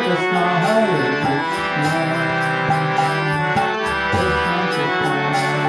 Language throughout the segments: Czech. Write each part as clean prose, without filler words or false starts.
Krishna, Hare Krishna, Krishna Krishna, Hare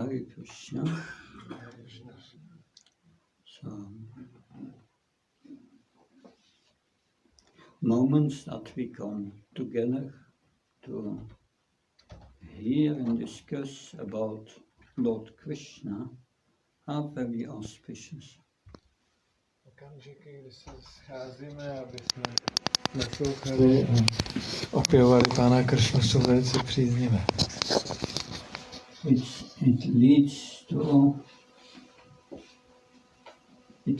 Hare Krishna. So, moments that we come together to hear and discuss about Lord Krishna are very auspicious. Okamžiky, kdy se scházíme, aby jsme naslouchali a opěvovali Pána Kršnu, jsou velice příznivé. It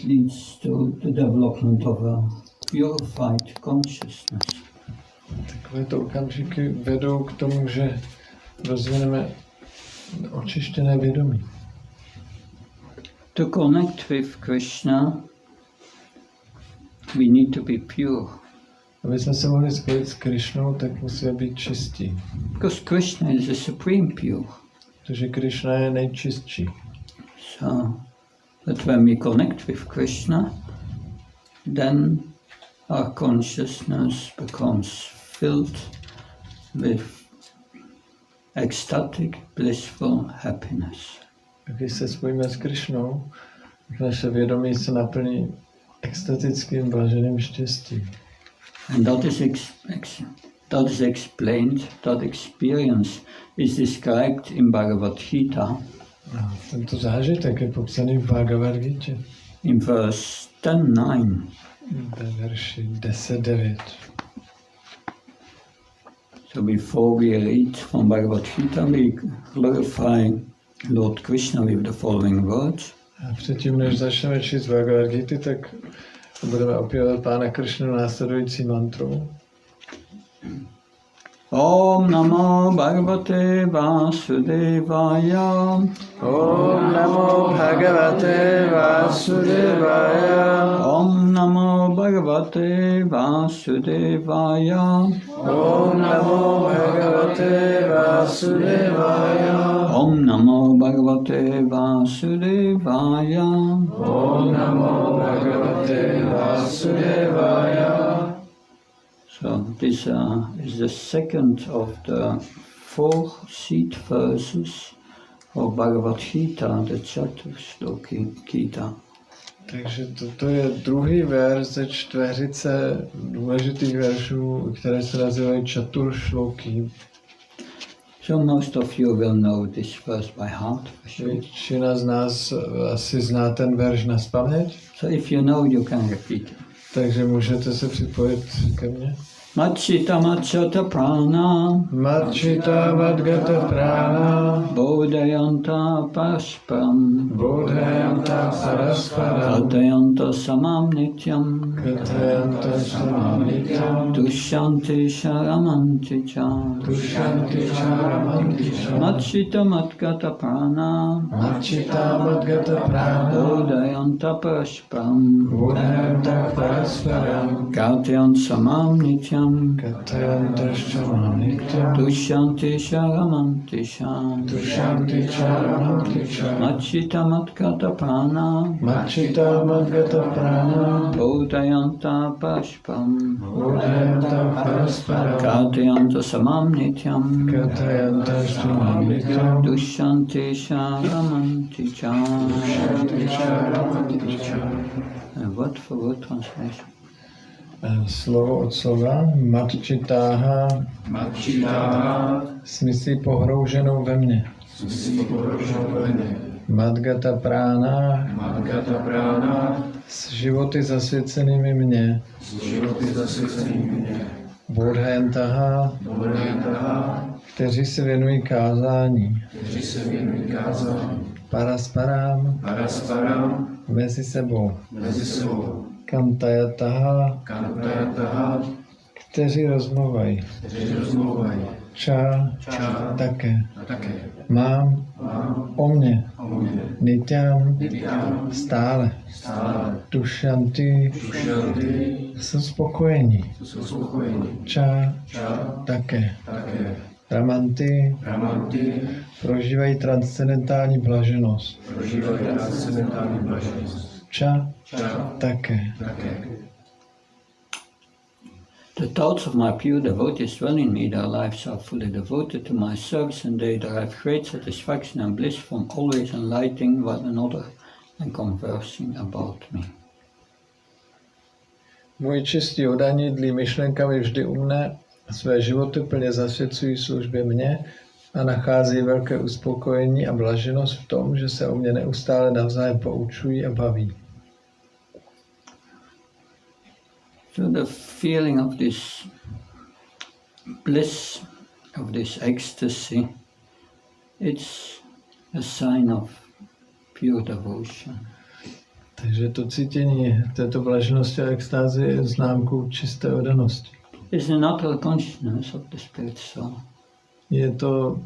leads to the development of a purified consciousness. Takovéto okamžiky vedou k tomu, že rozvineme očištěné vědomí. To connect with Krishna, we need to be pure. Aby jsme se mohli spojit s Krišnou, tak musíme být čistí. Because Krishna is the supreme pure. Protože Krišna je nejčistší. So, but when we connect with Krishna, then our consciousness becomes filled with ecstatic, blissful happiness. Když se spojíme s Krišnou, tak naše vědomí se naplní extatickým blaženým štěstím. And that is explained, that experience is described in Bhagavad Gita. Tento zážitek je popsaný v Bhagavad Gita. In verse 10:9. Ve verši 10:9. So before we read from Bhagavad Gita, we glorify Lord Krishna with the following words. A předtím, než začneme číst Bhagavad Gita, tak budeme opěvovat Pána Kršnu následující mantrou. Om Namo Bhagavate Vasudevaya. Om Namo Bhagavate Vasudevaya. Om Namo Bhagavate Vasudevaya. Om Namo Bhagavate Vasudevaya. Om Namo Bhagavate Vasudevaya. Om Namo Bhagavate Vasudevaya. So this is the second of the 4 seed verses of Bhagavad Gita, the Chaturshloki Gita. Takže toto je druhý verš ze čtveřice důležitých veršů, které se nazývají Chaturshloki. So most of you will know this verse by heart. Většina z nás asi zná ten verš nazpaměť. So if you know, you can repeat it. Takže můžete se připojit ke mně. Machita machata prana. Machita madgata prana. Bodhayanta parasparam. Bodhayanta parasparam. Katayanta samam nityam. Katayanta samam nityam. Dushanti sharamanti cha. Dushanti sharamanti cha. Machita matgata prana. Machita madgata prana. Bodhayanta parasparam. Bodhayanta parasparam. Katayanta samam nityam. Katayanta samam nityam. Dushanti sharamanti cha. Dushanti sharamanti cha. Machita matgata prana. Machita madgata prana. Bodhayanta parasparam. Bodhayanta parasparam. Katayanta samam nityam. Katayanta samam nityam. Dushanti sharamanti cha. Dushanti sharamanti cha. Word for word translation. Slovo od slova matčitáha, smysly pohrouženou ve mně. Madgata prána, s životy zasvěcenými mně. Bodhayantaha, kteří se věnují kázání. Parasparám, mezi sebou. Kantayataha, kteří rozmluvají. Ča, také. Mám, o mně. Nityam, stále. Tušanty, jsou spokojení. Ča, také. Ramanty, prožívají transcendentální blaženost. Ča, také. The thoughts of my pure devotees dwell in me, their lives are fully devoted to my service, and they derive great satisfaction and bliss from always enlightening one another and conversing about me. Moji čistí oddaní dlí myšlenkami vždy u mne, své životy plně zasvěcují službě mě a nacházejí velké uspokojení a blaženost v tom, že se o mě neustále navzájem poučují a baví. So the feeling of this bliss, of this ecstasy, it's a sign of pure devotion. Takže to cítění této blaženosti a extázy je známkou čisté oddanosti. It's an utter consciousness of the spirit soul. Je to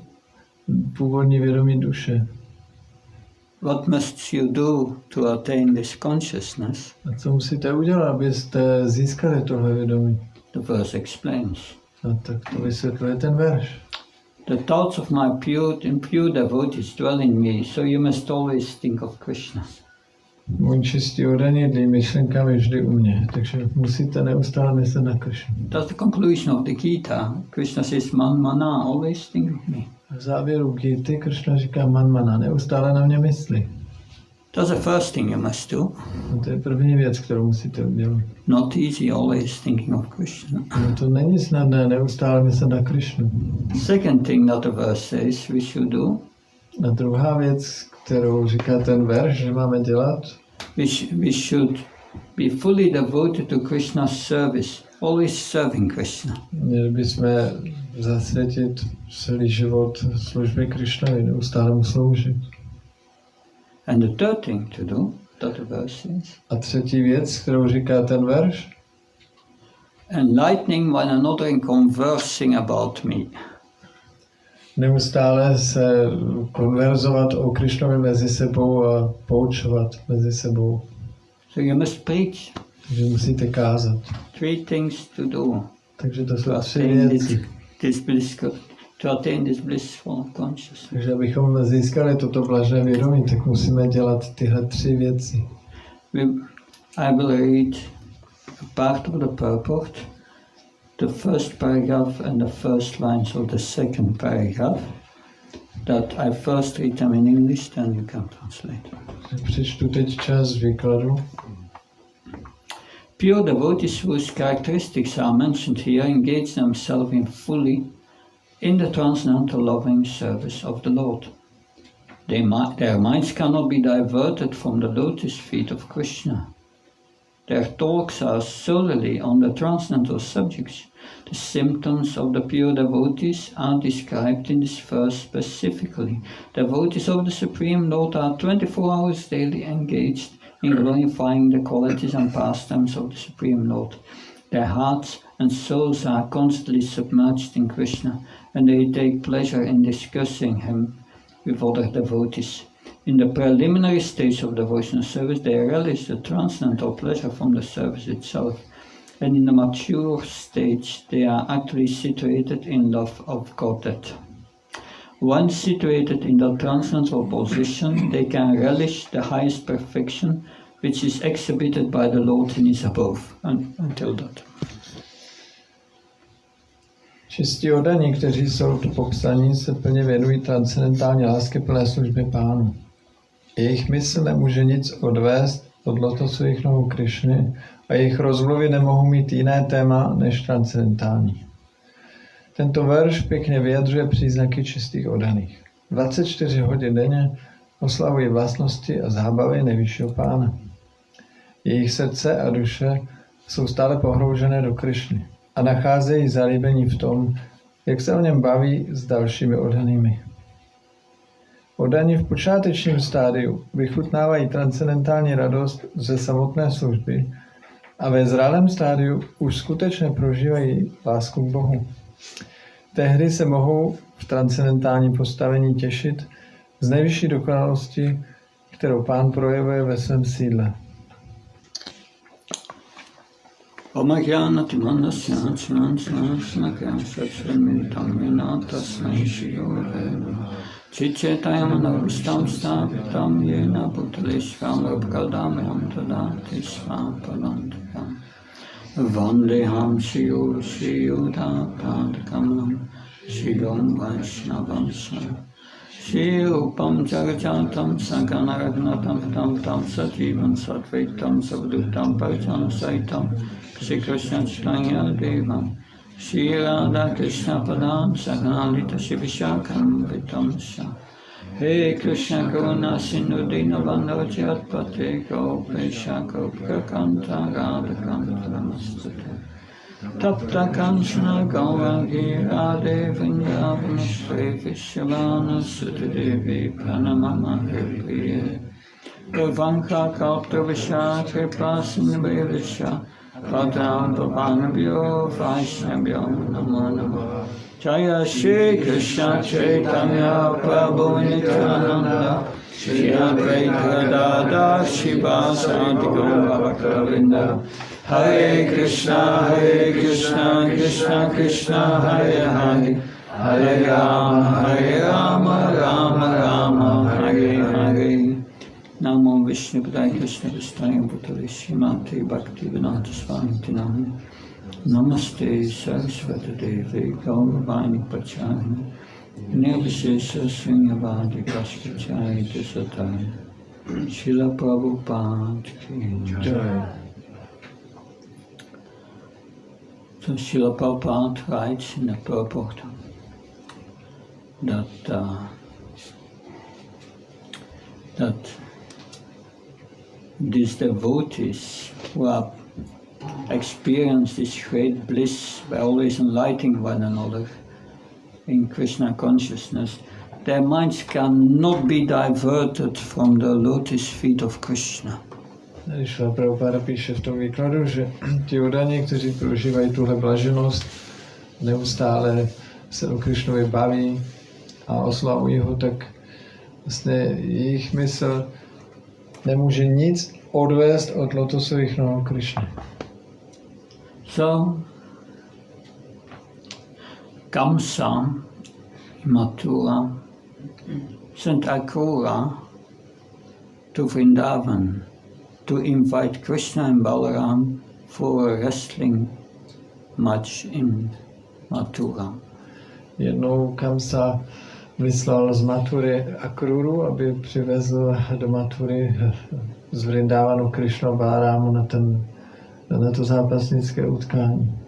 původní vědomí duše. What must you do to attain this consciousness? A co musíte udělat, abyste získali tohle vědomí? The verse explains. No, tak to vysvětluje ten verš. The thoughts of my pure devotees dwell in me, so you must always think of Krishna. Můj čistý oddaný dlí myšlenkami vždy u mě, takže musíte neustále myslet na Krishnu. That's the conclusion of the Gita. Krishna says, man mana, always think of me. V závěru Gity Krishna říká man mana, neustále na mě myslí. That's the first thing you must do. A to je první věc, kterou musíte udělat. Not easy, always thinking of Krishna. No to není snadné, neustále myslet na Krishnu. Second thing that the verse says we should do, A druhá věc, kterou říká ten verš, že máme dělat, we should be fully devoted to Krishna's service, always serving Krishna. měli bychom zasvětit celý život službě Krishnovi, neustále mu sloužit. And the third thing to do, that the verse says, A třetí věc, kterou říká ten verš, enlightening one another and conversing about me. neustále se konverzovat o Krishnovi mezi sebou a poučovat mezi sebou. So you must preach. Takže musíte kázat. Three things to do Takže to to jsou tři attain věci. to attain this blissful consciousness. Takže abychom získali toto blažené vědomí, tak musíme dělat tyhle tři věci. I will read a part of the purport, the first paragraph and the first lines of the second paragraph, that I first read them in English, then you can translate. Přečtu teď část výkladu. Pure devotees whose characteristics are mentioned here engage themselves fully in the transcendental loving service of the Lord. Their minds cannot be diverted from the lotus feet of Krishna. Their talks are solely on the transcendental subjects. The symptoms of the pure devotees are described in this verse specifically. Devotees of the Supreme Lord are 24 hours daily engaged in glorifying the qualities and pastimes of the Supreme Lord. Their hearts and souls are constantly submerged in Krishna, and they take pleasure in discussing him with other devotees. In the preliminary stage of devotional service, they relish the transcendental pleasure from the service itself, and in the mature stage, they are actually situated in love of Godhead. Once situated in the transcendental position, they can relish the highest perfection, which is exhibited by the Lord in his above, until that. Čistí oddaní, kteří jsou tu popsaní, se plně věnují transcendentální lásky plné službě Pánu. Jejich mysl nemůže nic odvést od lotosu jejich nohou Krišny a jejich rozmluvy nemohou mít jiné téma než transcendentální. Tento verš pěkně vyjadřuje příznaky čistých oddaných. 24 hodin denně oslavují vlastnosti a zábavy nejvyššího Pána. Jejich srdce a duše jsou stále pohroužené do Krišny a nacházejí zalíbení v tom, jak se o něm baví s dalšími oddanými. Oddaní v počátečním stádiu vychutnávají transcendentální radost ze samotné služby a ve zralém stádiu už skutečně prožívají lásku k Bohu. Tehdy se mohou v transcendentálním postavení těšit z nejvyšší dokonalosti, kterou Pán projevuje ve svém sídle. Vandeham Shri Shri Yuda Padakamanam Shilom Vaishnavam Shri Rupam Jagajatam Saganaragnatam Tam Tam Sajivan Satvaitam Savdutam Parjan Saitam Shri Krishna Chaitanya Devam Shri Radha Krishna Padam Saganalita Shivishakam Vitam Shah Hey Krishna Karuna Sindhu Dinavandava Jatpate Gopesha Gopakanta Radha Kanta Namastate Tapta Kanchana Gauragi Radhe Vrindavanishre Vishavana Sutadevi Pranamama Priye Urvanka Kalpta Visha Kripa Sindhavisha Padam Pavanabhyo Vaishnavyo Namo Namo Jaya Shri Krishna Chaitanya Prabhu Nityananda Shri Advaita Gadadhar Shivasadi Gauravakravinda Hare Krishna Krishna Krishna Hare Hare Hare Rama Rama Rama Hare Hare Namo Vishnu Padaya Krishna Vistaya Bhutale Srimati Bhaktivedanta Swami Nami Namaste Saraswati Devi Gauravani Pachani Nirvishesha Srinyavadi Vaskachai Desatai Srila Prabhupada Ki Jai. So Srila Prabhupada writes in the purport that these devotees who have experienced this great bliss by always enlightening one another in Krishna consciousness, their minds cannot be diverted from the lotus feet of Krishna. Šla Prabhupada píše v tom výkladu, že ti udaní, kteří prožívají tuhle blaženost, neustále se o Krišnovi baví a oslavují ho, tak vlastně jejich mysl nemůže nic odvést od lotosových nohou Krišny. So, Kamsa, Mathura, sent Akrura to Vrindavan to invite Krishna and Balaram for a wrestling match in Mathura. Jednou Kamsa vyslal z Mathury Akruru, aby přivezl do Mathury z Vrindávanu Krishnu a Balarámu na to zápasnické utkání.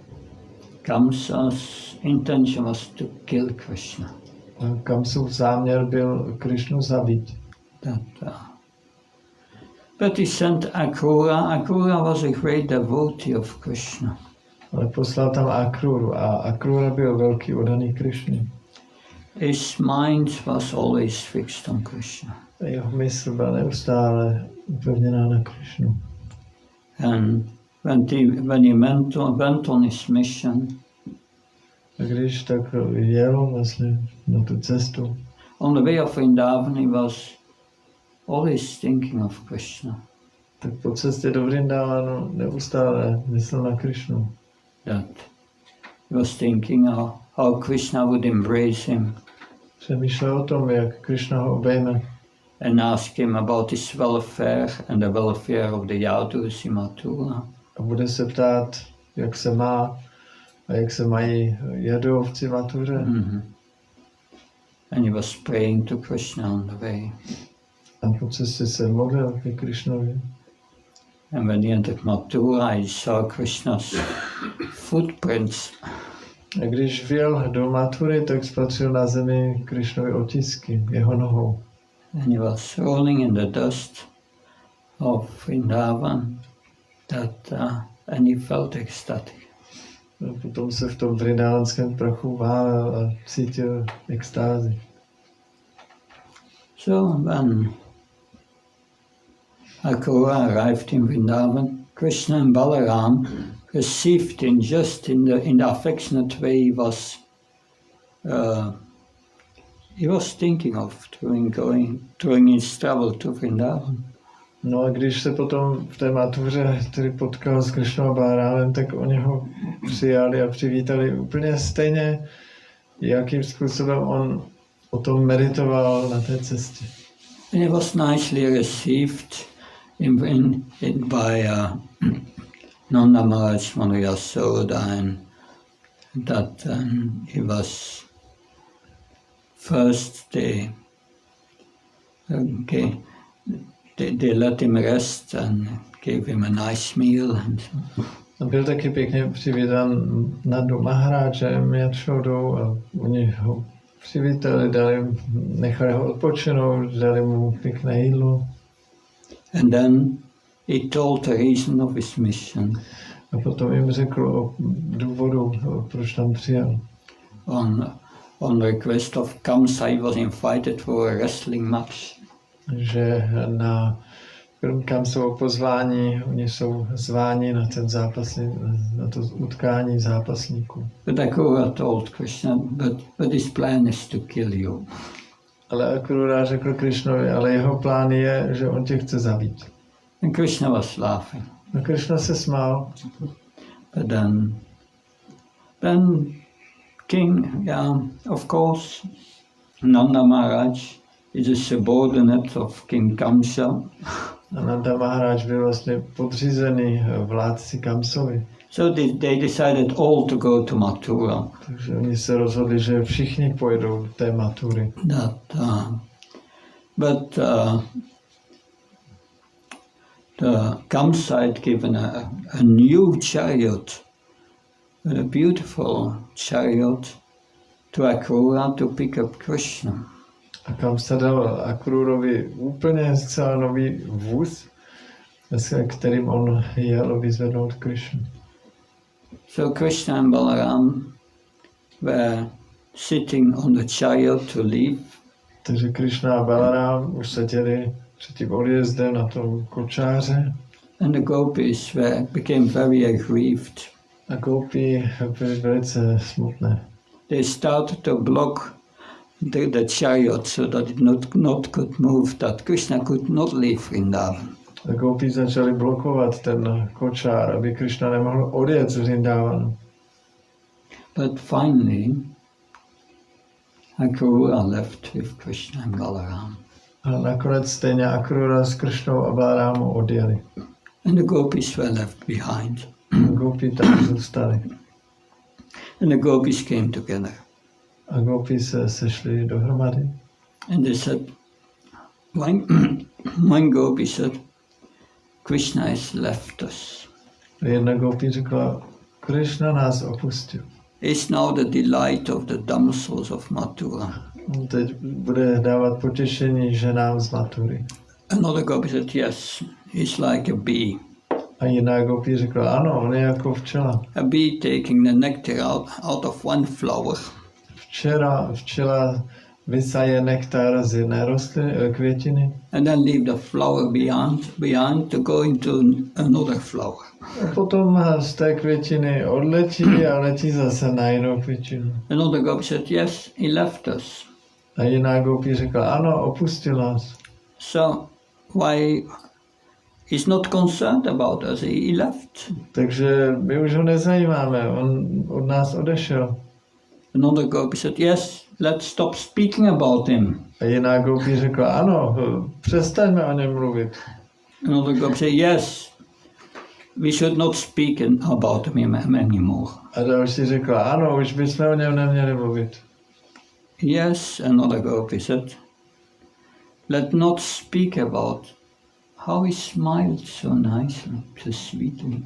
Kamsa's intention was to kill Krishna. Kamsův záměr byl Krishnu zabít. But he sent Akrura. Akrura was a great devotee of Krishna. Ale poslal tam Akruru a Akrura byl velký oddaný Krishně. His mind was always fixed on Krishna. Jeho mysl byla neustále upevněná na Krishnu. And when he went on his mission, a když tak jel vlastně na tu cestu, on the way of Vrindavan he was always thinking of Krishna. Tak po cestě do Vrindavanu neustále myslel na Krishnu. That he was thinking how Krishna would embrace him. Přemýšlel o tom, jak Krishna ho obejme. And ask him about his welfare and the welfare of the Yadus in Mathura. A bude se ptát, jak se má a jak se mají jadovci v Mathuře. Mm-hmm. And he was praying to Krishna on the way. A po cestě se modlil ke Krishnovi. And when he entered Mathura, he saw Krishna's footprints. A když vjel do Mathury, tak spatřil na zemi Krishnovy otisky jeho nohou. And he was rolling in the dust of Vrindavan, and he felt ecstatic. A potom se v tom vrindavanském prachu válel a cítil extázi. So when Akrura arrived in Vrindavan, Krishna and Balaram received him just in the affectionate way he was thinking of during his travel to Vrindavan. No a když se potom v té Mathuře tedy potkal s Krishnou a Balarámem, tak oni ho přijali a přivítali úplně stejně, jakým způsobem on o tom meditoval na té cestě. And he was nicely received Nanda Maharaj Manu Yasoda, and that he was first they let him rest and gave him a nice meal. And Byl taky pěkně přivítan Nandu Maharáčem, Yashodou, a oni ho přivítali, nechali ho odpočinout, dali mu pěkné jídlo. And then he told the reason of his mission. A potom jim řekl o důvodu, proč tam přijel. On request of Kamsa, he was invited for a wrestling match. Že na Kamsovo pozvání, oni jsou zváni na ten zápas, na to utkání zápasníků. But Akrura told Krishna, but his plan is to kill you. Ale Akrura řekl Krishnovi, ale jeho plán je, že on tě chce zabít. And Krishna was laughing. A Krishna se smál. But then King, of course, Nanda Maharaj is a subordinate of King Kamsa. A Nanda Maharaj byl vlastně podřízený vládci Kamsovi. So they decided all to go to Mathura. Takže oni se rozhodli, že všichni pojedou do té Mathury. But the Kamsa had given a new chariot, a beautiful chariot, to Akrura to pick up Krishna. A Kamsa dal Akrurovi úplně zcela nový vůz, s kterým on jel vyzvednout Krishnu. So Krishna and Balaram were sitting on the chariot to leave. Takže Krishna a Balaram už seděli před tím odjezdem na tom kočáře. And the gopis became very aggrieved. A gopi byly velice smutné. They started to block the chariot so that it not could move, that Krishna could not leave Vrindavan. A gopi začali blokovat ten kočár, aby Krishna nemohl odjet z Vrindavanu. But finally, Akrura left with Krishna and Balaram. A nakonec stejně Akrura s Krishnou a Balarámou odjeli. And the gopis were left behind. A gopi tam zůstali. And the gopis came together. A gopi se sešli dohromady. And they said, one gopi said, Krishna has left us. Jedna gopi řekla, Krishna nás opustil. He's now the delight of the damsels of Mathura. On teď bude dávat potěšení ženám z Mathury. Another gopi said, yes, he's like a bee. A jiná gopi řekla, ano, on je jako včela. A bee taking the nectar out of one flower. Včela vysaje nektar z jedné květiny. And then leave the flower behind to go into another flower. A potom z té květiny odletí a letí zase na jinou květinu. Another gopi said, yes, he left us. A jiná gopi řekla, ano, opustil nás. So why he's not concerned about us, he left. Takže my už ho nezajímáme, on od nás odešel. Another gopi said, yes, let's stop speaking about him. A jiná gopi řekla, ano, přestaňme o něm mluvit. Another gopi said, yes, we should not speak about him anymore. A další řekla, ano, už bychom o něm neměli mluvit. Yes, another gopi said, let not speak about how he smiled so nicely, so sweetly.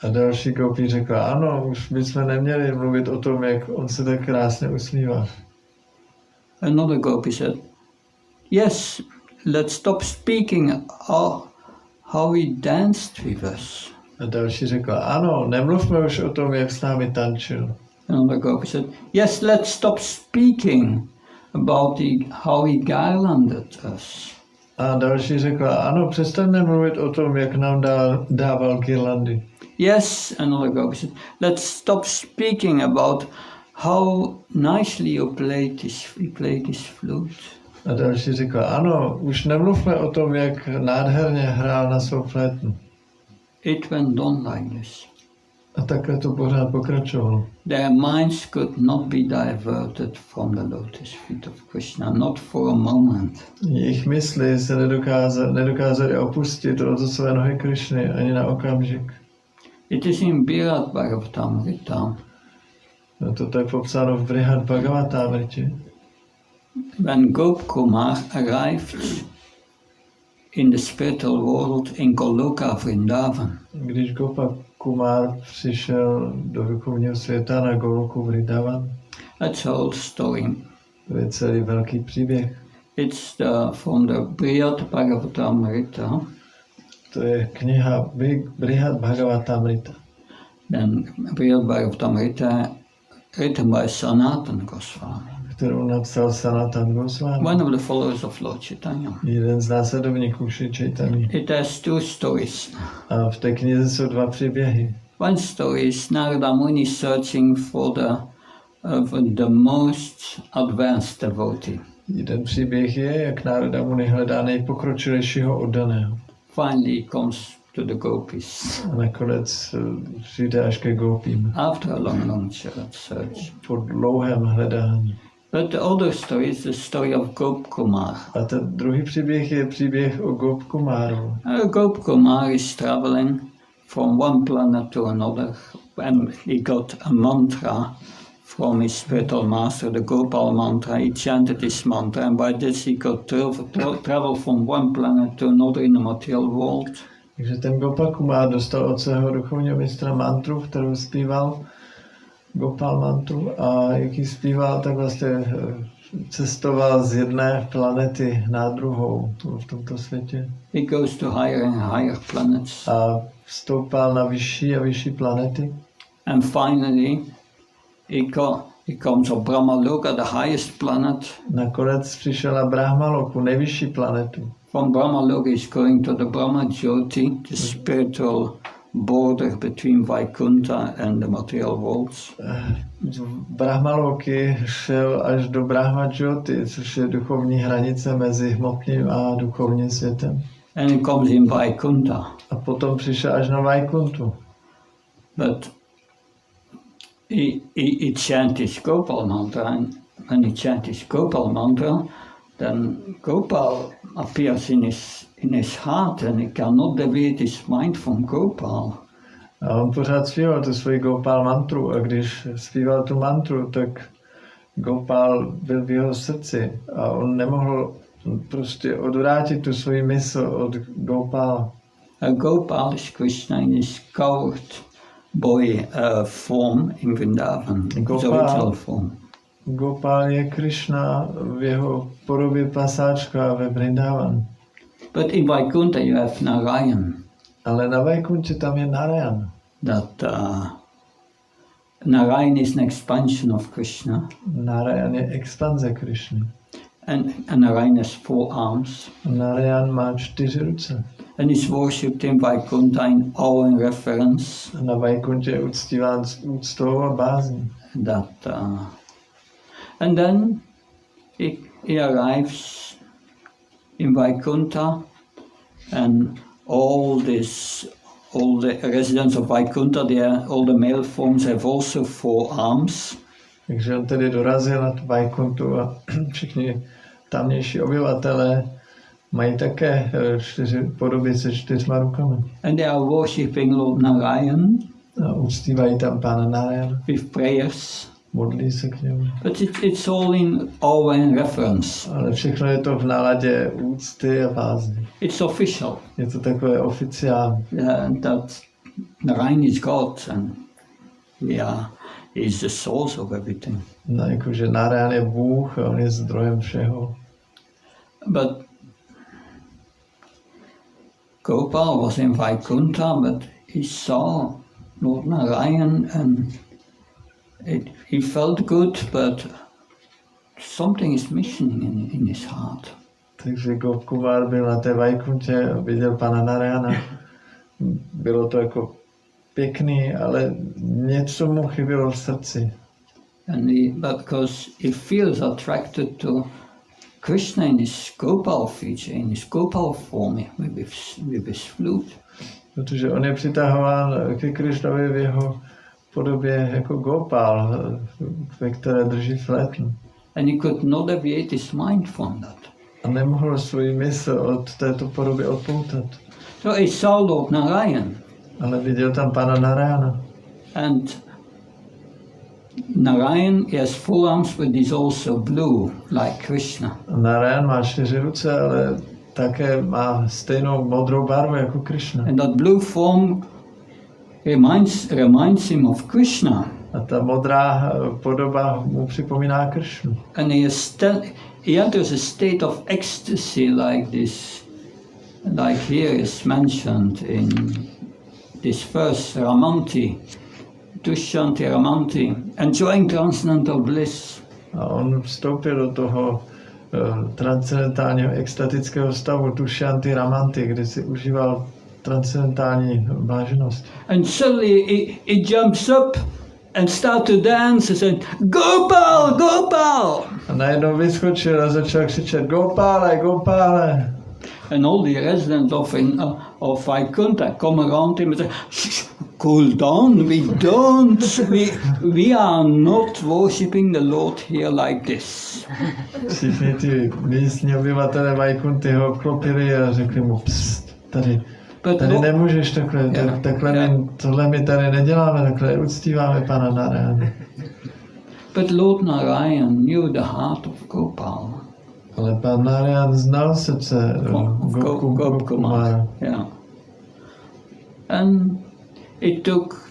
A další gopi řekla, ano, už bychom neměli mluvit o tom, jak on se tak krásně usmívá. Another gopi said, yes, let's stop speaking how he danced with us. A další řekla, ano, nemluvme už o tom, jak s námi tančil. Another gopi said, yes, let's stop speaking about how he garlanded us. A další řekla, ano, přestaňme mluvit o tom, jak nám dával girlandy. Yes, another gopi said, let's stop speaking about how nicely he played his flute. A další řekla, ano, už nemluvme o tom, jak nádherně hrál na svou flétnu. It went on like this. A takhle to pořád pokračovalo. Their minds could not be diverted from the lotus feet of Krishna, not for a moment. Jejich mysli se nedokázaly opustit od své nohy Krišny ani na okamžik. It is in Brihad Bhagavatamrita. No, toto je popsáno v Brihad Bhagavatamritě. When Gopkumar arrived in the spiritual world in Goloka Vrindavan, Když Gopa Kumar přišel do duchovního světa na Goloku Vrindavan, that's a whole story. to je celý velký příběh. It's from the Brihad Bhagavatamrita. To je kniha Brihad Bhagavatamrita. Then Brihad Bhagavatamrita written by Sanatana Goswami, Kterou napsal Sanatan Goswami. one of the followers of Lord Chaitanya. Jeden z následovníků Šri Chaitanya. It has two stories. A v té knize jsou dva příběhy. One story is Narada Muni searching for the most advanced devotee. Jeden příběh je, jak Narada Muni hledá nejpokročilejšího oddaného. Finally he comes to the gopis A nakonec přijde až ke gopím. after a long search. Po dlouhém hledání. But the other story is the story of Gopkumar. A ten druhý příběh je příběh o Gopkumaru. Gopkumar is traveling from one planet to another, and he got a mantra from his spiritual master, the Gopal mantra. He chanted this mantra, and by this he got travel from one planet to another in the material world. Takže ten Gopakumar dostal od svého duchovního mistra mantru, kterou zpíval, Gopal mantru, a jak ji zpíval, tak vlastně cestoval z jedné planety na druhou v tomto světě. He goes to higher and higher planets. A vstoupal na vyšší a vyšší planety. And finally, he comes to Brahmaloka, the highest planet. Nakonec přišel na Brahmaloku, nejvyšší planetu. From Brahmaloka he's going to the Brahma Jyoti, the spiritual border between Vaikuntha and the material worlds. Z Brahmaloky šel až do Brahma Jyoti, což je duchovní hranice mezi hmotným a duchovním světem. And he comes in Vaikuntha. A potom přišel až na Vaikuntu. But he chants his Gopal mantra, and when he chants his Gopal mantra, then Gopal appears in his heart, and he cannot deviate his mind from Gopal. A on pořád zpíval tu svoji Gopal mantru, a když zpíval tu mantru, tak Gopal byl v jeho srdci a on nemohl prostě odvrátit tu svoji mysl od Gopala. Gopal is Krishna in his coward boy form in Vrindavan, his original form. Gopal je Krishna v jeho podobě pasáčka ve Vrindavan. But in Vaikuntha you have Narayan. Ale na Vaikuntě tam je Narayan. That Narayan is an expansion of Krishna. Narayan je expanze Krishny. And Narayan has 4 arms. Narayan má 4 ruce. And is worshipped in Vaikuntha in awe and reverence. A na Vaikuntě je uctíván s úctou a bázní. And then he arrives in Vaikuntha, and all the residents of Vaikuntha, all the male forms have also 4 arms. Takže on tedy dorazil na tu Vaikuntu a všichni tamnější obyvatelé mají také 4 podoby se 4 rukami. And they are worshipping Lord Narayan. A uctívají tam Pána Narayana. With prayers. Modlí se k němu. But it's all in awe and reverence. Ale všechno je to v náladě úcty a bázní. It's official. Je to takové oficiální. That Narayan is God, and he's the source of everything. No, jakože Narayan je Bůh a on je zdrojem všeho. But Gopal was in Vaikuntha, but he saw Lord Narayan, and he felt good, but something is missing in his heart. Takže Gopkumar byl na té Vaikuntě a viděl Pana Narayana. Bylo to jako pěkný, ale něco mu chybělo v srdci. And because he feels attracted to Krishna in his Gopal feature, in his Gopal form, with his flute. Protože on je přitahován ke Krishnovi v jeho podobě jako Gopal, ve které drží flétnu. And he could not deviate his mind from that. A nemohl svůj mysl od této podoby odpoutat. So he saw Lord Narayan. Ale viděl tam pana Narayana. And Narayan has 4 arms, but he's also blue, like Krishna. Narayan má 4 ruce, ale také má stejnou modrou barvu jako Krishna. And that blue form reminds him of Krishna. A ta modrá podoba mu připomíná Krishnu. And he enters a state of ecstasy like this, like here is mentioned in this verse, Ramanti, Dushanti Ramanti, enjoying transcendental bliss. A on vstoupil do toho transcendentálního extatického stavu Dushanti Ramanti, kde si užíval transcendentální vážnost. And suddenly he jumps up and start to dance and said, Gopal, Gopal! A najednou vyskočil a začal křičet Gopale, Gopale. And all the residents of Vaikuntha come around him and say, cool down, we are not worshipping the Lord here like this. Všichni ty místní obyvatelé Vaikunty ho obklopili a řekli mu, pst, tady nemůžeš takhle, tohle my tady neděláme, takhle uctíváme pana Narayana. But Lord Narayan knew the heart of Gopal. Ale pan Narayan znal srdce Gopkumara. Yeah. And it took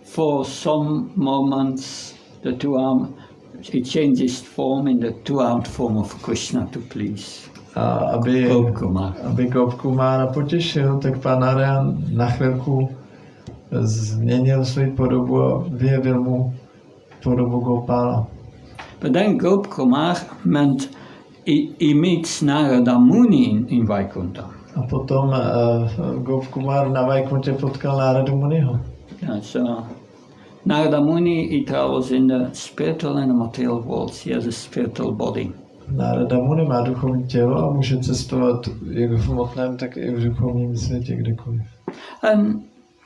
for some moments it changed its form in the 2-armed form of Krishna to please. A aby Gopkumara potěšil, tak pan Narayan na chvilku změnil svoji podobu a vyjevil mu podobu Gopala. But then Gopkumar meant he meets Narada Muni in Vaikuntha. A potom Gopkumar na Vaikuntě potkal Naradu Muniho. Yeah, so Narada Muni, he travels in the spiritual and the material worlds. He has a spiritual body. Narada Muni má duchovní tělo a může cestovat jak v hmotném, tak i v duchovním světě, kdekoliv. And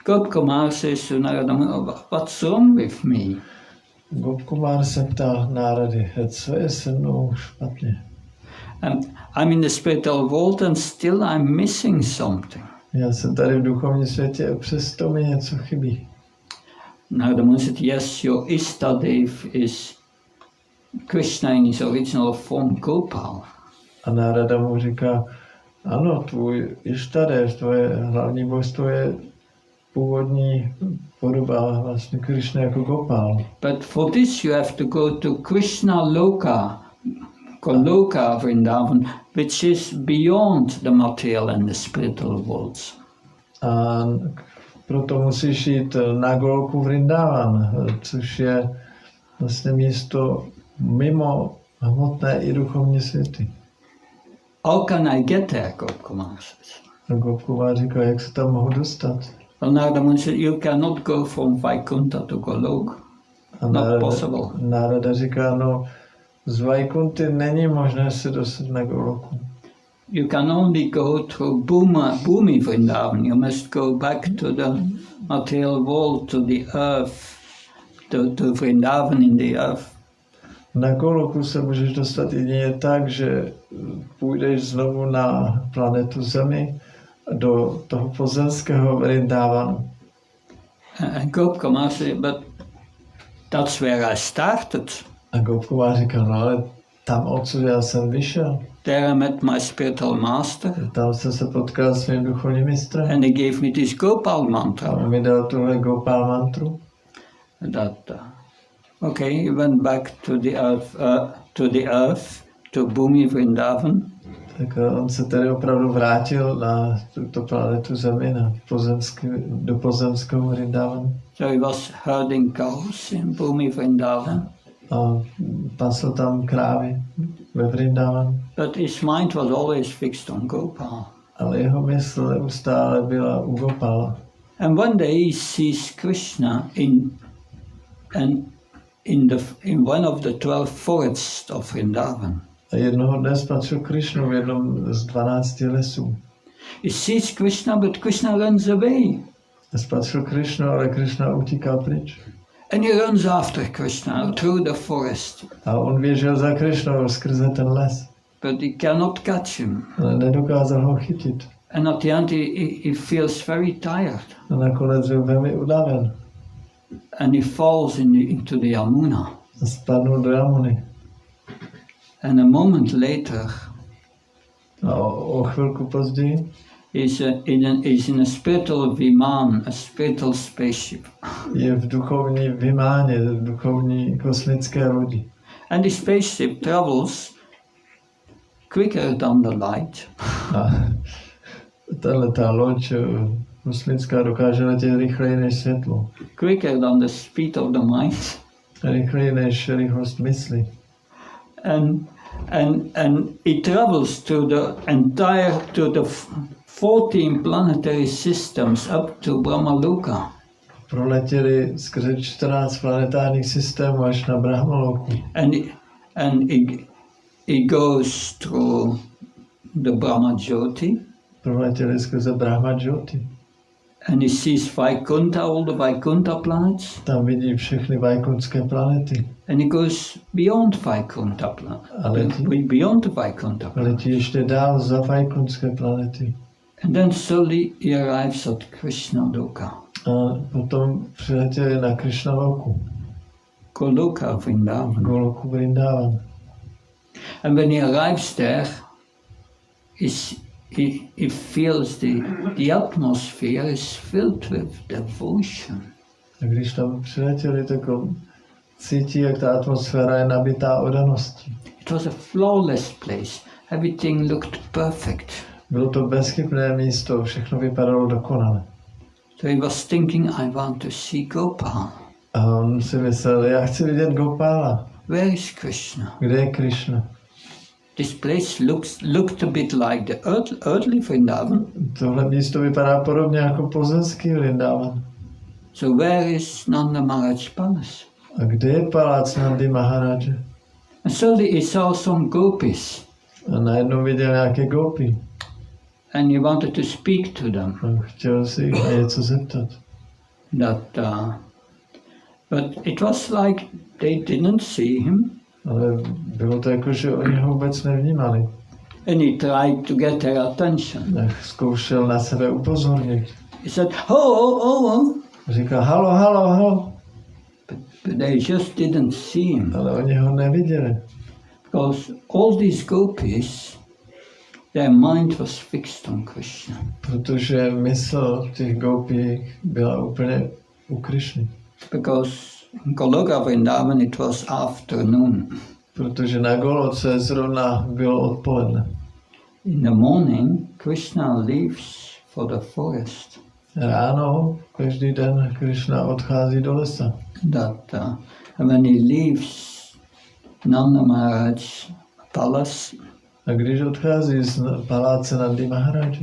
Gopkumar says to Narada Muni, what's wrong with me? Gopkumar se ptal Nárady, co je se mnou špatně? I'm in the spiritual world and still I'm missing something. Já jsem tady v duchovním světě a přesto mi něco chybí. Narada Muni said, yes, your Istadev is Krishna in his original form, Gopal. A Narada mu říká, ano, tvůj Ishtadev, tvoje hlavní božstvo je původní podoba vlastně Krishna jako Gopal. But for this you have to go to Krishna Loka Vrindavan, which is beyond the material and the spiritual worlds. A proto musíš jít na Goloku Vrindavan, což je vlastně místo mimo hmotné i duchovní světy. How can I get there, Gopkumar says. A Gopkumar říká, jak se tam mohu dostat? Well, Narada Muni said, you cannot go from Vaikuntha to Golok. Not possible. Narada říká, no, z Vaikunty není možné se dostat na Goloku. You can only go through Bhumi Vrindavan. You must go back to the material world, to the earth, to Vrindavan in the earth. Na Goloku se můžeš dostat jedině tak, že půjdeš znovu na planetu Zemi, do toho pozemského Vrindávanu. And Gopkumar said, but that's where I started. A Gopkumar říkal, no ale tam odsud já jsem vyšel. There I met my spiritual master. Tam jsem se potkal s svým duchovním mistrem. And he gave me this Gopal mantra. A on mi dal tuhle Gopal mantru. Okay, he went back to the earth, to Bhumi Vrindavan. Tak on se tedy opravdu vrátil na tuto planetu Zemi, do pozemského Vrindávanu. So he was herding cows in Bhumi Vrindavan. A pasl tam krávy ve Vrindávanu. But his mind was always fixed on Gopal. Ale jeho mysl neustále byla u Gopala. And one day he sees Krishna in one of the 12 forests of Vrindavan. A jednoho dne spatřil Krishnu v jednom z 12 lesů. He sees Krishna, but Krishna runs away. Spatřil Krishnu, ale Krishna utíkal pryč. And he runs after Krishna through the forest. A on běžel za Krishnou skrze ten les. But he cannot catch him. Ale nedokázal ho chytit. And at the end he feels very tired. A nakonec byl velmi unaven. And he falls into the Yamuna. A spadnul do Jamuny. And a moment later, A o chvilku později he's in a spiritual viman, a spiritual spaceship. je v duchovní vimáně, v duchovní kosmické lodi. And the spaceship travels quicker than the light. A ta loď kosmická dokáže letět rychleji než světlo. Quicker than the speed of the mind. Rychleji než rychlost mysli. And it travels to the 14 planetary systems up to Brahmaloka. Proletěli skrze 14 planetárních systémů až na Brahmaloku. And it goes through the Brahma Jyoti. Proletěli skrze Brahma Jyoti. And he sees Vaikunta, all the Vaikunta planets. Tam vidí všechny Vaikuntské planety. And he goes beyond Vaikunta planet. Beyond the Vaikunta planet. Letí ještě dál za Vaikuntské planety. And then slowly he arrives at Krishna Loka. A potom přiletěli na Krishna Loku. Goloka Vrindavan. Goloku Vrindavan. And when he arrives there, he feels the atmosphere is filled with devotion. A když tam přiletěli, tak cítí, jak ta atmosféra je nabitá oddaností. It was a flawless place. Everything looked perfect. Bylo to bezchybné místo, všechno vypadalo dokonale. So he was thinking, I want to see Gopal. A on si myslel, já chci vidět Gopala. Where is Krishna? Kde je Krishna? This place looked a bit like the earthly Vrindavan. Tohle místo vypadá podobně jako pozemský Vrindavan. So where is Nanda Maharaj's palace? A kde je palác Nandy Maharaja? And suddenly he saw some gopis. A najednou viděl nějaké gopy. And he wanted to speak to them. A chtěl si jich něco zeptat. But it was like they didn't see him. Ale bylo to jako, že oni ho vůbec nevnímali. And he tried to get their attention. Zkoušel na sebe upozornit. He said, oh. Říkal, halo. But they just didn't see him. Ale oni ho neviděli. Because all these gopis, their mind was fixed on Krishna. Protože mysl těch gopí byla úplně u Krishny. Because in Goloka Vrindavan it was afternoon. Protože na Goloce zrovna bylo odpoledne. In the morning, Krishna leaves for the forest. Ráno, každý den Krishna odchází do lesa. And when he leaves Nanda Maharaj's palace, a když odchází z paláce Nandy Maharaja,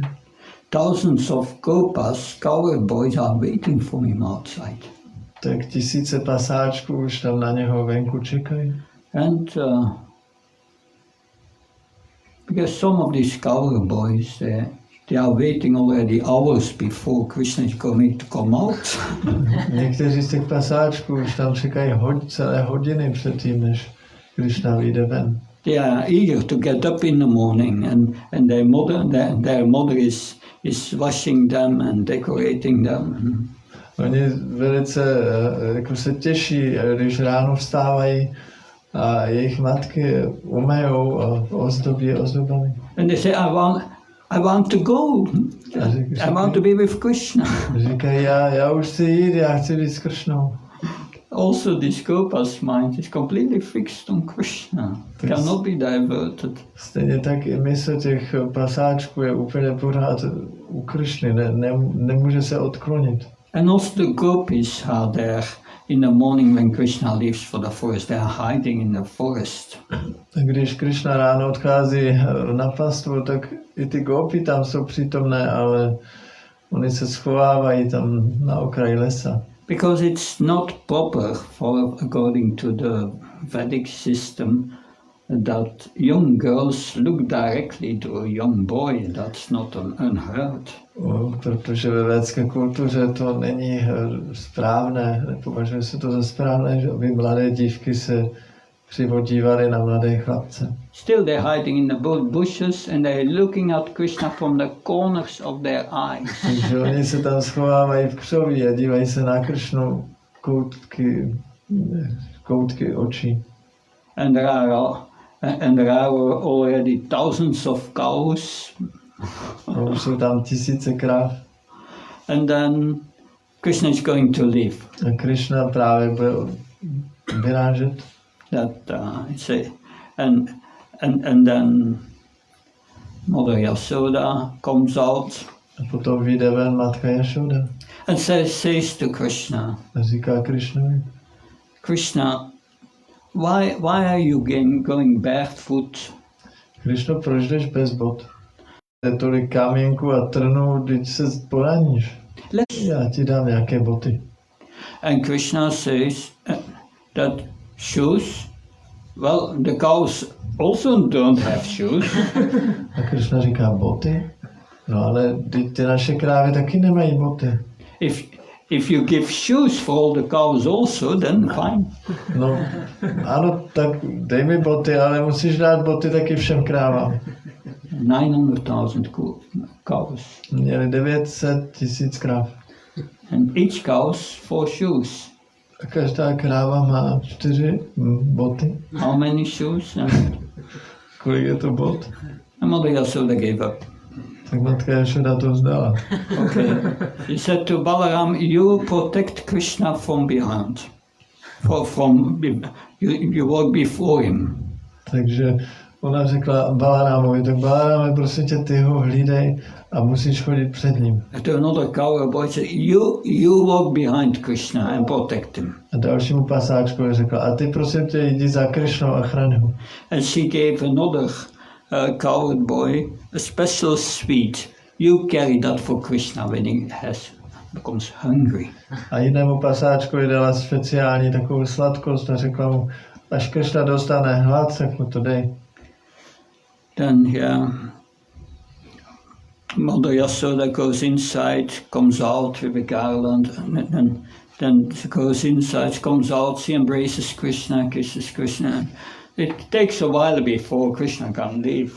thousands of gopas, cowherd boys are waiting for him outside. Tak tisíce pasáčků už tam na něho venku čekají. And because some of these cowherd boys, they are waiting already hours before Krishna is going to come out. Někteří z těch pasáčků už tam čekají celé hodiny předtím, než Krishna vyjde ven. They are eager to get up in the morning, and their mother is washing them and decorating them. Oni velice jako se těší, když ráno vstávají a jejich matky umejou a ozdobí je ozdobami. And they say, I want to go. I want to be with Krishna. Říkají, já už chci jít, já chci být s Krishnou. Also, this gopa's mind is completely fixed on Krishna. Cannot be diverted. Stejně tak i mysl těch pasáčků je úplně pořád u Krishny, nemůže se odklonit. And also the gopis are there in the morning when Krishna leaves for the forest. They are hiding in the forest. Když Krishna ráno odchází na pastvu, tak i ty gopi tam jsou přítomné, ale oni se schovávají tam na okraji lesa. Because it's not proper according to the Vedic system, that young girls look directly to a young boy. That's not unheard. Protože ve védské kultuře to není správné, nepovažuje se to za správné, že aby mladé dívky se přivodívali na mladé chlapce. Still they're hiding in the bushes and they're looking at Krishna from the corners of their eyes. Takže oni se tam schovávají v křoví a dívají se na Kršnu koutky očí. And there are already thousands of cows. A už jsou tam tisíce kráv. And then Krishna is going to leave. A Krishna právě bude vyrážet. And then Mother Yasoda comes out A potom vyjde ven matka Jašoda. and says to Krishna, A říká Krishnovi, Krishna, why are you going barefoot? Krishno, proč jdeš bez bot? Je tolik káměnku a trnů, když se poraníš. Já ti dám nějaké boty. And Krishna says that shoes, well, the cows also don't have shoes. A Krishna říká boty? No ale ty naše krávy taky nemají boty. If you give shoes for all the cows also, then fine. No, ano, tak dej mi boty, ale musíš dát boty taky všem krávám. 900,000 cows. Měli 900 000 kráv. And each cows 4 shoes. A každá kráva má 4 boty. How many shoes? Kolik je to bot? And Mother Yasoda gave up. Tak matka Jašoda to vzdala. Okay. He said to Balaram, you protect Krishna from behind. You walk before him. Takže ona řekla Balarámovi, tak Balaráme, prosím tě, ty ho hlídej a musíš chodit před ním. To another cowboy said, you walk behind Krishna and protect him. A dalšímu pasáčkovi řekla, a ty prosím tě, jdi za Krishnou a chraň ho. And she gave another cowboy a special sweet. You carry that for Krishna when he becomes hungry. A jinému pasáčkovi dala speciální takovou sladkost a řekla mu, až Krishna dostane hlad, tak mu to dej. Then Mother Yasoda goes inside, comes out with a garland, and then she goes inside, comes out, she embraces Krishna, kisses Krishna. It takes a while before Krishna can leave.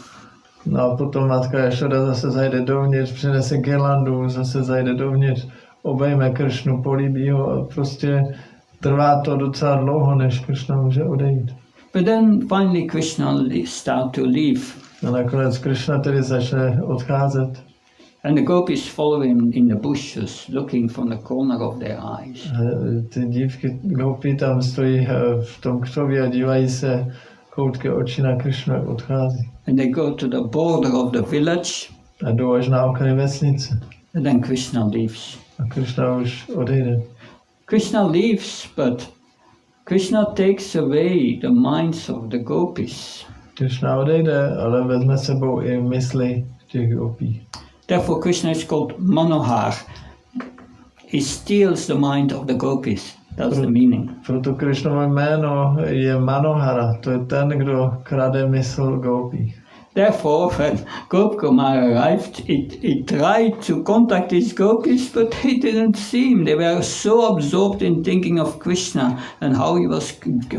No a potom matka Jašoda zase zajde dovnitř, přinese girlandu, zase zajde dovnitř, obejme Kršnu, políbí ho a prostě trvá to docela dlouho, než Kršna může odejít. But then finally Krishna start to leave. A nakonec Kršna tedy začne odcházet. And the gopis follow him in the bushes, looking from the corner of their eyes. A ty dívky gopi tam stojí v tom křoví a dívají se koutky očí na Kršnu, jak odchází. And they go to the border of the village. A jdou až na okraj vesnice. And then Krishna leaves. A Kršna už odejde. Krishna leaves, but Krishna takes away the minds of the gopis. Kršna odejde, ale vezme sebou i mysli těch gopí. Therefore Krishna is called Manohar. He steals the mind of the gopis. That's the meaning. Proto Kršnovo jméno je Manohara, to je ten, kdo krade mysl gopí. Therefore, when Gopkumar arrived, he tried to contact these gopis, but he didn't see him. They were so absorbed in thinking of Krishna and how he was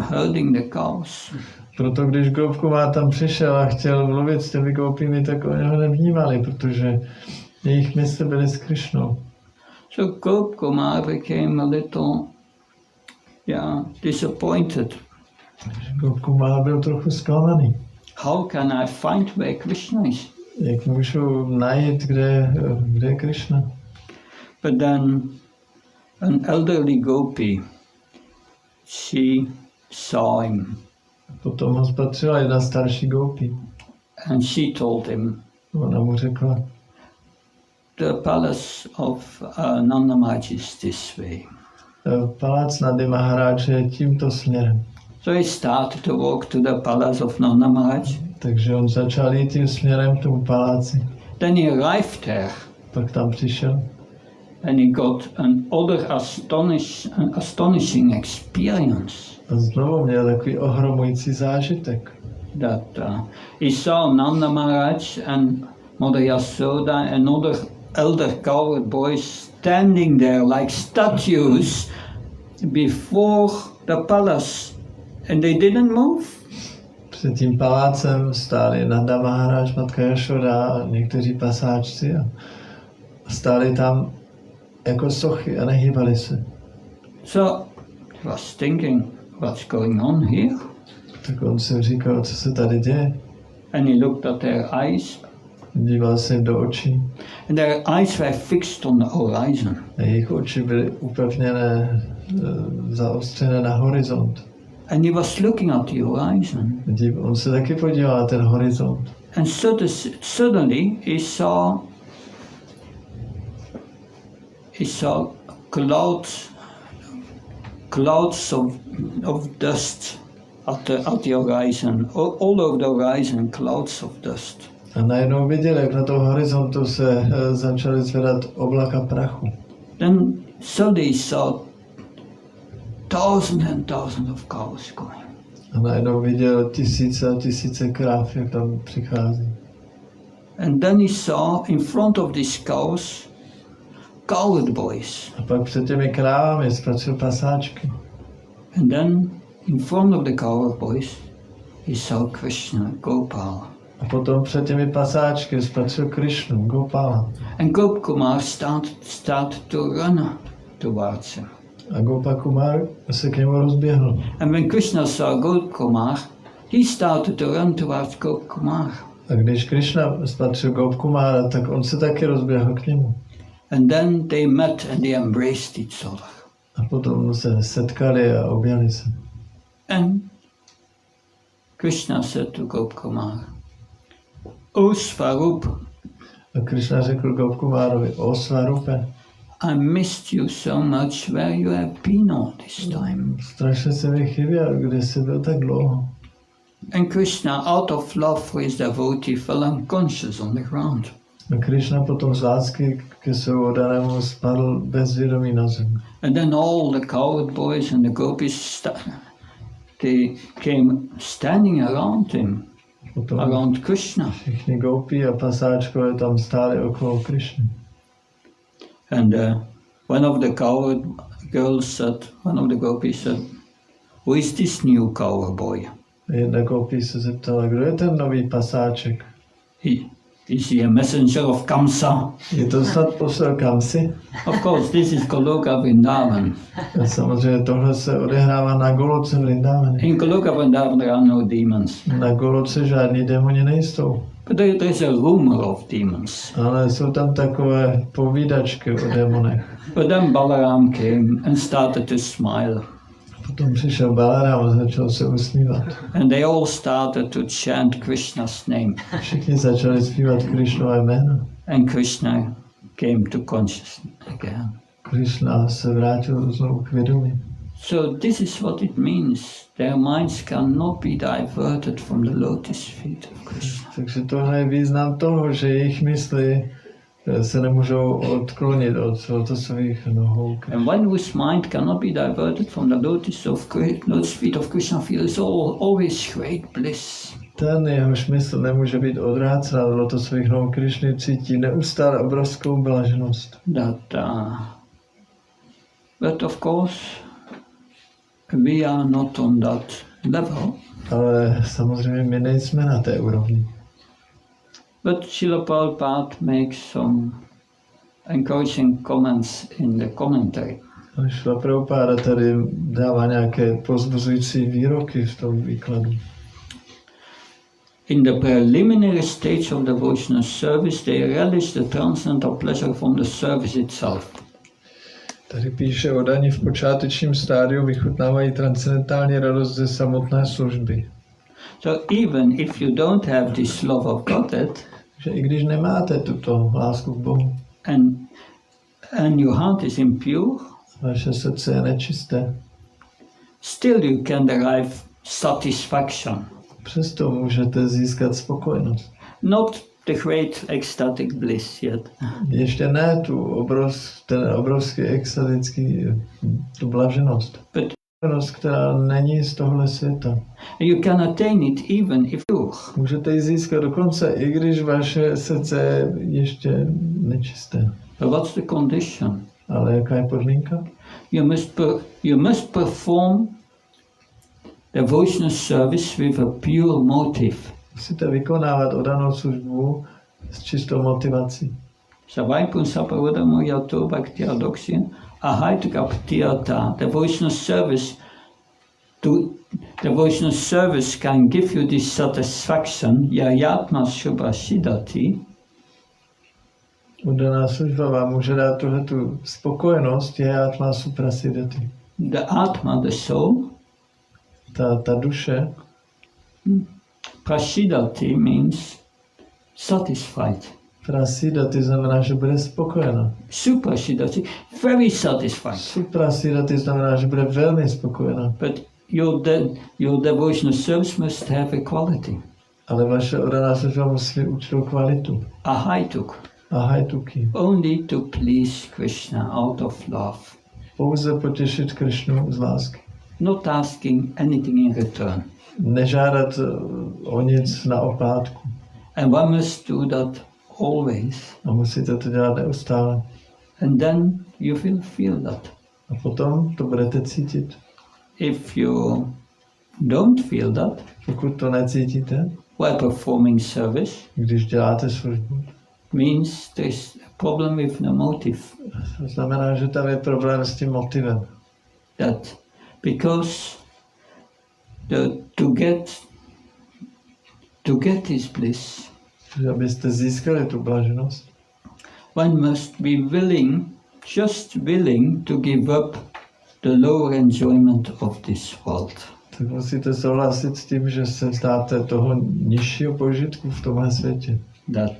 herding the cows. Proto když Gopkumar tam přišel a chtěl mluvit s těmi gopími, tak oni ho nevnímali, protože jejich mysli byly s Kršnou. So Gopkumar became a little, disappointed. Gopkumar byl trochu zklamaný. How can I find where Krishna is? Jak můžu najít, kde je Krishna? But then an elderly gopi, she saw him. Potom ho spatřila jedna starší gopi. And she told him, Ona mu řekla, the palace of Nanda Maharaj is this way. Palác Nady Maharáče je tímto směrem. So he started to walk to the palace of Nanda Maharaj. Takže on začal jít tím směrem k tomu paláci. Then he arrived there. Pak tam přišel. And he got another astonishing experience. A znovu měl takový ohromující zážitek. That he saw Nanda Maharaj and Mother Yasoda and other elder cowherd boys standing there like statues before the palace And they didn't move. Před tím palácem stáli Nanda Maharaj, matka Jašoda a někteří pasáčci a stáli tam jako sochy a nehýbali se. So he was thinking, what's going on here? Tak on si říkal, co se tady děje. And he looked at their eyes. Díval se jim do očí. And their eyes were fixed on the horizon. A jejich oči byly upevněné, zaostřené na horizont. And he was looking at the horizon. On se taky podíval na ten horizont. And suddenly he saw clouds of dust at the horizon. All over the horizon, clouds of dust. A najednou viděl, jak na tom horizontu se začaly zvedat oblaka prachu. Then suddenly he saw thousands and thousands of cows going. A najednou viděl tisíce a tisíce kráv, jak tam přichází. And then he saw in front of these cows cowherd boys. A pak před těmi krávami spatřil pasáčky. And then in front of the cowherd boys he saw Krishna, Gopal. A potom před těmi pasáčky spatřil Krishnu, Gopala. And Gopkumar started to run towards him. A Gopakumar se k němu rozběhl. And when Krishna saw Gopkumar, he started to run towards Gopkumar. A když Krishna spatřil Gopkumara, tak on se taky rozběhl k němu. And then they met and they embraced each other. A potom se setkali a objali se. And Krishna said to Gopkumar, O Svarup, A Krishna řekl Gopkumarovi, o Svarupe, I missed you so much. Where you have been all this time? strašně se mi chyběl, kde jsi byl tak dlouho. And Krishna, out of love for his devotee, fell unconscious on the ground. A Krishna potom z lásky ke svému oddanému spadl bezvědomý na zem. And then all the cowherd boys and the gopis, they came standing around him, Potom around Krishna. všichni gopi a pasáčkové tam stáli okolo Krishny. And one of the cowherd girls said, one of the gopis said, who is this new cowherd boy? Jedna gopi se zeptala, kdo je ten nový pasáček? Is he a messenger of Kamsa? Je to snad posel Kamsi? Of course, this is Goloka Vrindavan. A samozřejmě tohle se odehrává na Goloce Vrindavane. In Goloka Vrindavan there are no demons. Na Goloce žádní démoni nejsou. But there is a rumor of demons. Ale jsou tam takové povídačky o démonech. But then Balaram came and started to smile. Potom přišel Balaram a začal se usmívat. And they all started to chant Krishna's name. Všichni začali zpívat Krishnové jméno. And Krishna came to consciousness again. Krishna se vrátil znovu k vědomí. So this is what it means. Their minds cannot be diverted from the lotus feet of Krishna. Takže tohle je význam toho, že jejich mysli se nemůžou odklonit od lotusových nohou. And one whose mind cannot be diverted from the lotus feet of Krishna feels always great bliss. Ten, jehož mysl nemůže být odvrácena od lotusových nohou Krishny, cítí neustále obrovskou blaženost. But of course, we are not on that level. Ale samozřejmě my nejsme na té úrovni. But Srila Prabhupada makes some encouraging comments in the commentary. Srila Prabhupada tady dává nějaké povzbuzující výroky v tom výkladu. In the preliminary stage of devotional service, they relish the transcendental pleasure from the service itself. Tady píše oddaní v počátečním stádiu vychutnávají transcendentální radost ze samotné služby. So even if you don't have this love of Godhead, že i když nemáte tuto lásku k Bohu, and your heart is impure, vaše srdce je nečisté, still you can derive satisfaction. Přesto můžete získat spokojenost. Not the great ecstatic bliss yet. Ještě ne ten obrovský extatický, tu blaženost. Blaženost, která není z tohle světa. You can attain it even if you. Můžete ji získat dokonce, i když vaše srdce je ještě nečisté. But what's the condition? Ale jaká je podmínka? You must perform devotional service with a pure motive. Musíte vykonávat oddanou službu s čistou motivací. Savaipun sapavodamo yato bhaktiya dokshin ahaitukaptiyata. Devotional service can give you this satisfaction, yayatma shubhasidati. Oddaná služba vám může dát tuhletu spokojenost, yayatma suprasidati. The atma, the soul, Ta duše, prasidati means satisfied. prasidati znamená, že bude spokojena. Suprasidati, very satisfied. Suprasidati znamená, že bude velmi spokojena. But your devotional service must have a quality. Ale vaše oddaná služba musí mít určitou kvalitu. Ahaituk. Ahajtuki. Only to please Krishna out of love. Pouze potěšit Krišnu z lásky. Not asking anything in return. Nežádat o nic na oplátku. And one must do that always. A musíte to dělat neustále. And then you will feel that. A potom to budete cítit. If you don't feel that, Pokud to necítíte, while performing service, když děláte službu, means there's a problem with the motive. to znamená, že tam je problém s tím motivem. That because to get this bliss, Že abyste získali tu blaženost, one must be just willing to give up the lower enjoyment of this world. tak musíte souhlasit s tím, že se vzdáte toho nižšího požitku v tomhle světě. That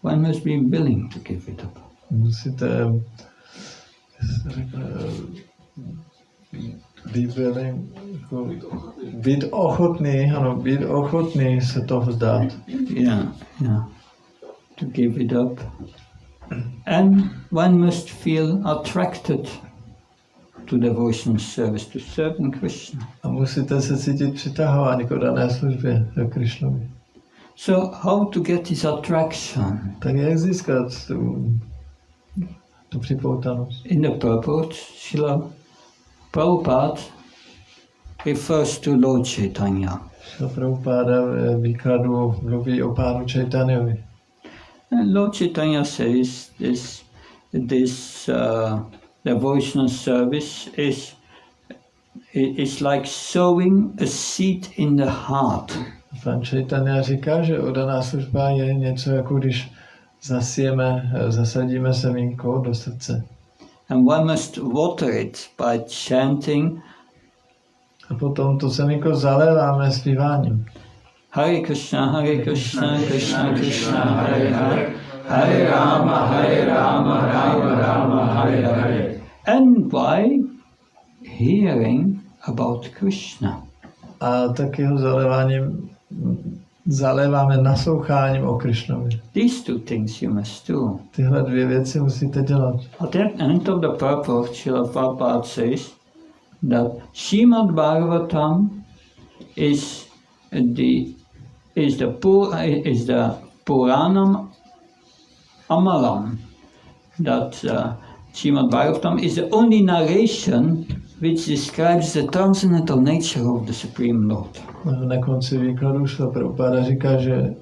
one must be willing to give it up. Musíte být ochotný se toho vzdát. Yeah. To give it up. And one must feel attracted to devotional service, to serving Krishna. A musíte se cítit přitahováni k oddané službě do Krišnovi. So how to get this attraction? Tak jak získat tu připoutanost? In the purport, Srila Prabhupada refers to Lord Chaitanya. Srila Prabhupada v výkladu mluví o Pánu Čaitanyovi. And Lord Chaitanya says this devotional service is like sowing a seed in the heart. Pán Chaitanya říká, že oddaná služba je něco, jako když zasadíme semínko do srdce. And one must water it by chanting A potom to semínko zaléváme zpíváním. Hare Krishna, Krishna Krishna, Hare Hare, Hare Rama, Rama Rama, Hare Hare. And by hearing about Krishna. A taky ho zaléváme nasloucháním o Krišnovi. These two things you must do. Tyhle dvě věci musíte dělat. At the end of the purport, Srila Prabhupada says that Srimad Bhagavatam is the Puranam Amaram. That Srimad Bhagavatam is the only narration which describes the transcendental nature of the Supreme Lord. Na konci výkladu Srila Prabhupada říká, že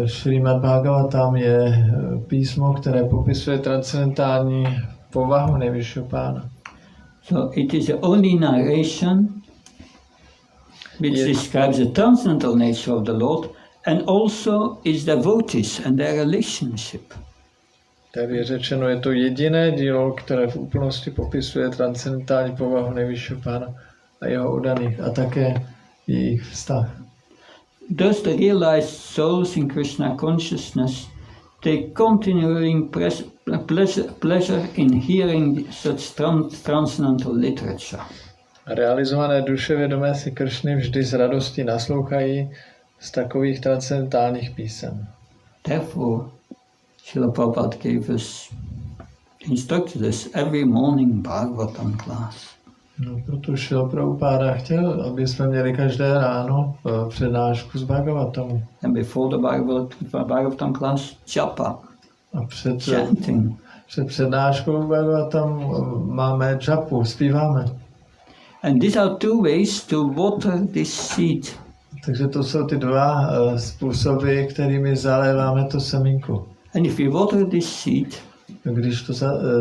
Šrímad Bhagavatam je písmo, které popisuje transcendentální povahu nejvyššího Pána. So it is the only narration which describes the transcendental nature of the Lord and also his devotees and their relationship. Tady je řečeno, je to jediné dílo, které v úplnosti popisuje transcendentální povahu nejvyššího Pána a jeho oddaných a také jejich vztah. Thus the realized souls in Krishna consciousness take continuing pleasure in hearing such transcendental literature. Realizované duše vědomé si Kršny vždy s radostí naslouchají z takových transcendentálních písem. Therefore, Srila Prabhupada instructed us every morning Bhagavatam class. No, proto Srila Prabhupada chtěl, aby jsme měli každé ráno přednášku z Bhagavatamu. And before the Bhagavatam class, japa, A chanting. před přednáškou Bhagavatamu máme japu, zpíváme. And these are two ways to water this seed. Takže to jsou ty dva způsoby, kterými zaléváme to semínko. And if you water this seed, Když to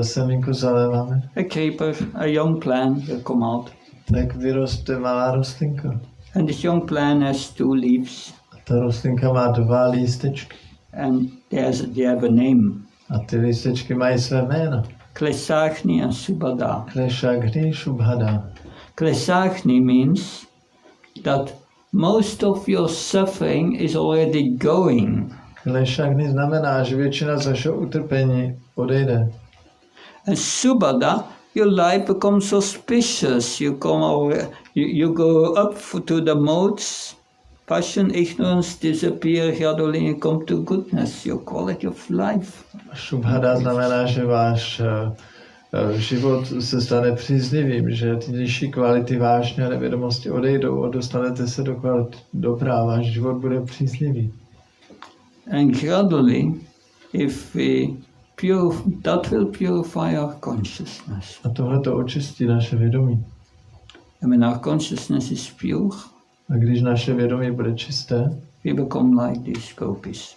semínko zaléváme, a creeper, a young plant will come out. tak vyroste malá rostlinka. And this young plant has two leaves. A ta rostlinka má dva lístečky. And they have a name. A ty lístečky mají své jména. Klesachni and Subhada. Klešagni, Shubhada. Klesachni means that most of your suffering is already going. Klešagni znamená, že většina z vašeho utrpení odejde. And Subhada, your life becomes auspicious. You go up to the modes. Passion, ignorance disappear. Gradually you come to goodness. Your quality of life. Shubhada znamená, že váš život se stane příznivým, že ty nižší kvality vášně a nevědomosti odejdou a dostanete se do práva. Váš život bude příznivý. And gradually, if we that will purify our consciousness. A tohle to očistí naše vědomí. And when our consciousness is pure, A když naše vědomí bude čisté, we become like these gopis.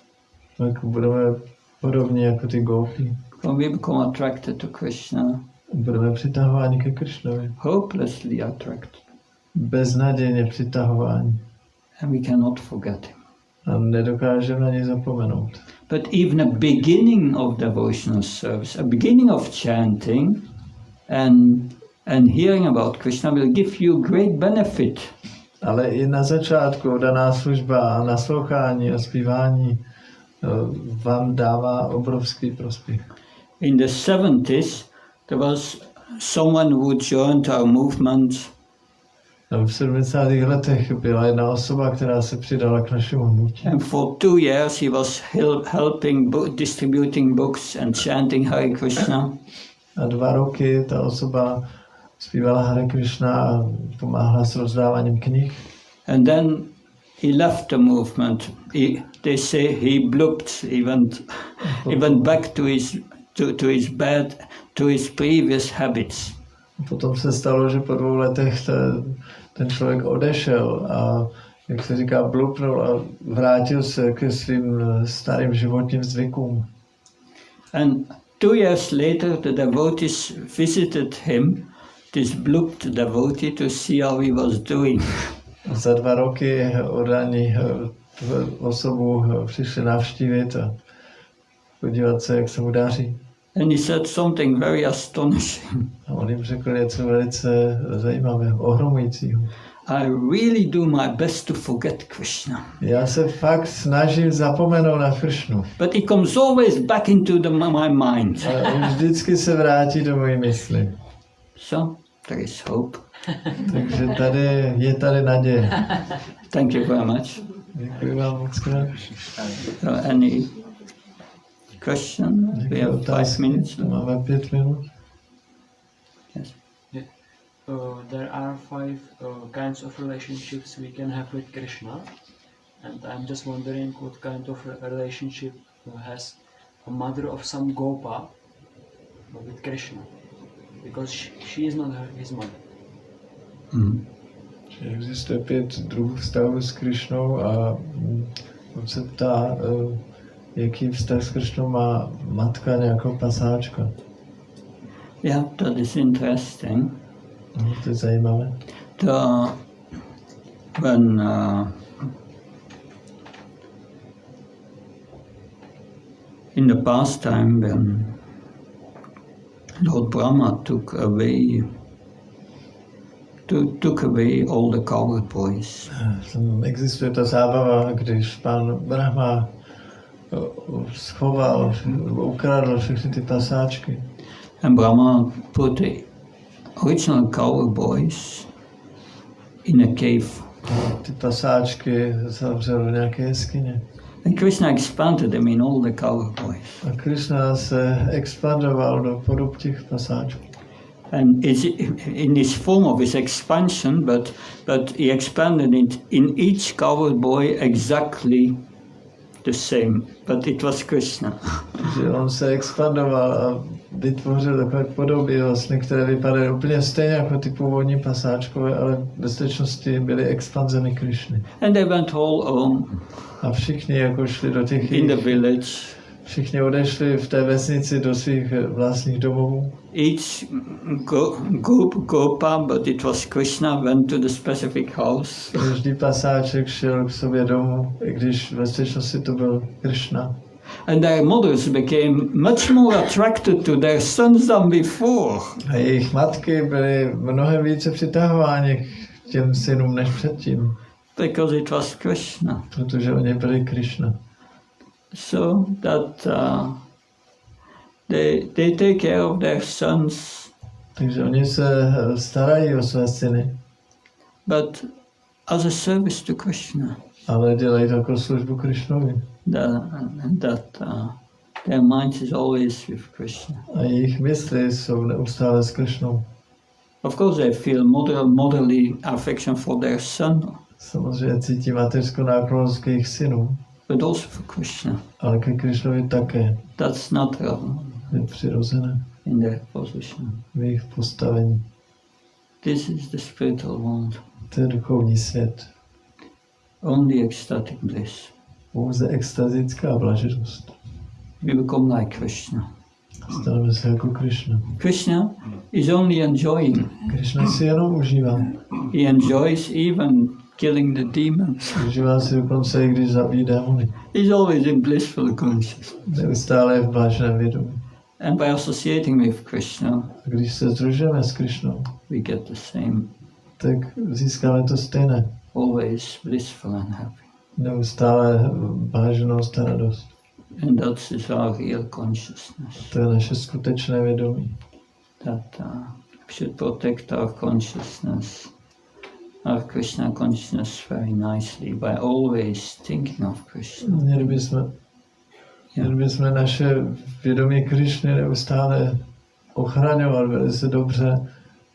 tak budeme podobní jako ty gopy. When we become attracted to Krishna, Budeme přitahováni ke Krišnovi. hopelessly attracted, Beznadějně přitahováni. and we cannot forget him. A nedokážeme na něj zapomenout. But even a beginning of devotional service, a beginning of chanting and hearing about Krishna will give you great benefit. Ale i na začátku daná služba a naslouchání a zpívání vám dává obrovský prospěch. In the 70s, there was someone who joined our movement. V 70. letech byla jedna osoba, která se přidala k našemu hnutí. And for 2 years he was helping distributing books and chanting Hare Krishna. A 2 roky ta osoba zpívala Hare Krishna a pomáhala s rozdáváním knih. And then he left the movement. They say he blooped. He went back to his bed, to his previous habits. Potom se stalo, že po 2 letech ten člověk odešel a, jak se říká, blupnul a vrátil se ke svým starým životním zvykům. And 2 years later, the devotees visited him, this blooped devotee, to see how he was doing. Za 2 roky oddaní tu osobu přišli navštívit a podívat se, jak se mu daří. And he said something very astonishing. A on jim řekl něco velice zajímavého, ohromujícího. I really do my best to forget Krishna. Já se fakt snažím zapomenout na Kršnu. But he comes always back into my mind. A vždycky se vrátí do mojí mysli. So, there is hope. Takže je tady naděje. Thank you very much. Děkuji vám moc krát. Any question? We have 5 minutes. Máme 5 minut. Yes. There are 5 kinds of relationships we can have with Krishna, and I'm just wondering what kind of relationship has a mother of some Gopa with Krishna, because she is not his mother. Mm. Existuje 5 druhů vztahů s Krišnou a on se ptá, jaký vztah s Krišnou má matka nějakou pasáčka. Yeah, that is interesting. To je zajímavé. When in the past time when Lord Brahma took away all the cowherd boys. Existuje ta zábava, když pan Brahma schoval, ukradl všechny ty pasáčky. And Brahma put the original cowherd boys in a cave. Ty pasáčky zavřel do nějaké jeskyně. And Krishna expanded them in all the cowherd boys. A Krishna se expandoval do podob těch pasáčků. And it's in this form of his expansion, but he expanded it in each cowherd boy exactly the same. But it was Krishna. Že on se expandoval a vytvořil takové podoby, vlastně, které vypadaly úplně stejně jako ty původní pasáčkové, ale ve skutečnosti byly expanzemi Krišny. And they went all home A všichni jako šli do těch in the village. všichni odešli v té vesnici do svých vlastních domovů. Each group Gopa, but it was Krishna, went to the specific house. Každý pasáček šel k sobě domů, i když ve skutečnosti to byl Krishna. And their mothers became much more attracted to their sons than before. A jejich matky byly mnohem více přitahovány k těm synům než předtím, Because it was Krishna. protože oni byli Krishna. So that they take care of their sons, Takže oni se starají o své syny, but as a service to Krishna. ale dělají to jako službu Krishnovi. That their mind is always with Krishna. A jejich mysli jsou neustále s Krishnou. Of course, they feel motherly affection for their son, Samozřejmě cítí mateřskou náklonnost k jejich synům, but also for Krishna. ale ke Krishnovi také. That's natural Je přirozené in their position. v jejich postavení. This is the spiritual world. To je duchovní svět. Only ecstatic bliss. Pouze extazická blaženost. We become like Krishna. Staneme se jako Krishna. Krishna is only enjoying. Krishna si jenom užívá. He enjoys even killing the demons. Užívá si dokonce, i když zabíjí démony. He's always in blissful consciousness. Neustále je v bláženém vědomí. And by associating with Krishna, A když se združujeme s Krishnou, we get the same, tak získáme to stejné. always blissful and happy. Neustále bláženost a radost. And that is our real consciousness. To je naše skutečné vědomí. That we should protect our consciousness, our Krishna consciousness very nicely by always thinking of Krishna. Měli bychom naše vědomí Krišny neustále ochraňovat velice dobře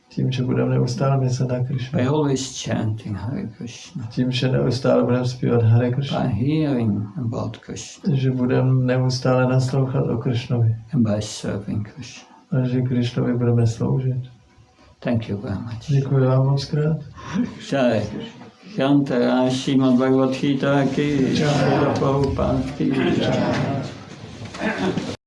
tím, že budeme neustále myslet na Krišnu. By always chanting Hare Krishna. Tím, že neustále budeme zpívat Hare By Krishna. hearing about Krishna. Že budeme neustále naslouchat o Krišnovi. And by serving Krishna. A že Krišnovi budeme sloužit. Thank you very much. Děkuji vám moc krát. Jai. Shantara Srimad Bhagavad Gita ki, Srila Prabhupada ki. Jai.